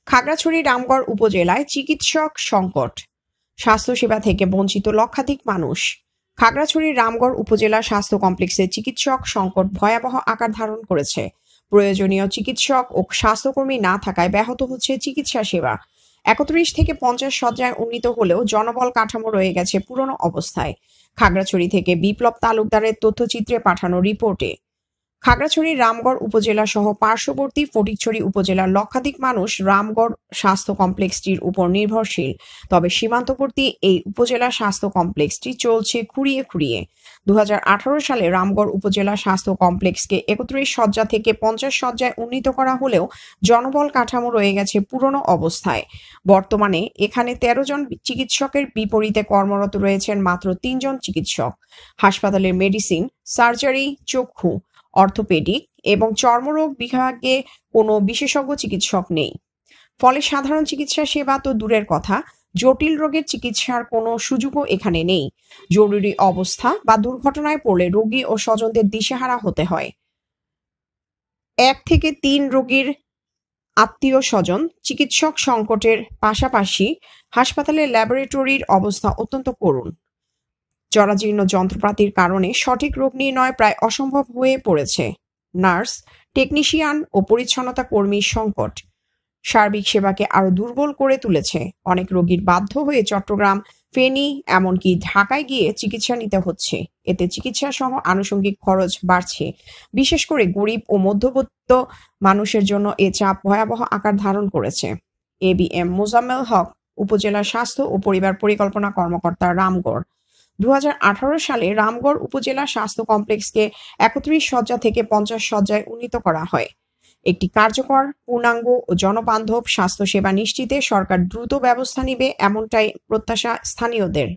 খাগড়াছড়ি রামগড় উপজেলায় চিকিৎসক সংকট, স্বাস্থ্যসেবা থেকে বঞ্চিত লক্ষাধিক মানুষ। খাগড়াছড়ির রামগড় উপজেলা স্বাস্থ্য কমপ্লেক্সে চিকিৎসক সংকট ভয়াবহ আকার ধারণ করেছে। প্রয়োজনীয় চিকিৎসক ও স্বাস্থ্যকর্মী না থাকায় ব্যাহত হচ্ছে চিকিৎসা সেবা। ৩১ থেকে ৫০ শয্যায় উন্নীত হলেও জনবল কাঠামো রয়ে গেছে পুরনো অবস্থায়। খাগড়াছড়ি থেকে বিপ্লব তালুকদারের তথ্যচিত্রে পাঠানো রিপোর্টে। খাগড়াছড়ির রামগড় উপজেলা সহ পার্শ্ববর্তী ফটিকছড়ি উপজেলার লক্ষাধিক মানুষ রামগড় স্বাস্থ্য কমপ্লেক্সটির উপর নির্ভরশীল। তবে সীমান্তবর্তী এই উপজেলা স্বাস্থ্য কমপ্লেক্সটি চলছে খুঁড়িয়ে খুঁড়িয়ে। ২০১৮ সালে রামগড় উপজেলা স্বাস্থ্য কমপ্লেক্সকে ৩১ শয্যা থেকে ৫০ শয্যায় উন্নীত করা হলেও জনবল কাঠামো রয়ে গেছে পুরনো অবস্থায়। বর্তমানে এখানে ১৩ জন চিকিৎসকের বিপরীতে কর্মরত রয়েছেন মাত্র ৩ জন চিকিৎসক। হাসপাতালের মেডিসিন, সার্জারি, চক্ষু, অর্থোপেডিক এবং চর্মরোগ বিভাগে কোনো বিশেষজ্ঞ চিকিৎসক নেই। ফলে সাধারণ চিকিৎসা সেবা তো দূরের কথা, জটিল রোগের চিকিৎসার কোনো সুযোগও এখানে নেই। জরুরি অবস্থা বা দুর্ঘটনায় পড়লে রোগী ও স্বজনদের দিশেহারা হতে হয়। ১ থেকে ৩ রোগীর আত্মীয় স্বজন। চিকিৎসক সংকটের পাশাপাশি হাসপাতালের ল্যাবরেটরির অবস্থা অত্যন্ত করুণ। জরাজীর্ণ যন্ত্রপাতির কারণে সঠিক রোগ নির্ণয় প্রায় অসম্ভব হয়ে পড়েছে। নার্স, টেকনিশিয়ান ও পরিচ্ছন্নতা কর্মীর সংকট সার্বিক সেবাকে আরো দুর্বল করে তুলেছে। অনেক রোগীর বাধ্য হয়ে চট্টগ্রাম, ফেনী, এমনকি ঢাকায় গিয়ে চিকিৎসা নিতে হচ্ছে। এতে চিকিৎসা সহ আনুষঙ্গিক খরচ বাড়ছে। বিশেষ করে গরিব ও মধ্যবিত্ত মানুষের জন্য এ চাপ ভয়াবহ আকার ধারণ করেছে। ABM মোজাম্মেল হক, উপজেলা স্বাস্থ্য ও পরিবার পরিকল্পনা কর্মকর্তা, রামগড়। ২০১৮ সালে রামগড় উপজেলা স্বাস্থ্য কমপ্লেক্সকে ৩১ শয্যা থেকে ৫০ শয্যায় উন্নীত করা হয়। একটি কার্যকর, পূর্ণাঙ্গ ও জনবান্ধব স্বাস্থ্যসেবা নিশ্চিতে সরকার দ্রুত ব্যবস্থা নিবে, এমনটাই প্রত্যাশা স্থানীয়দের।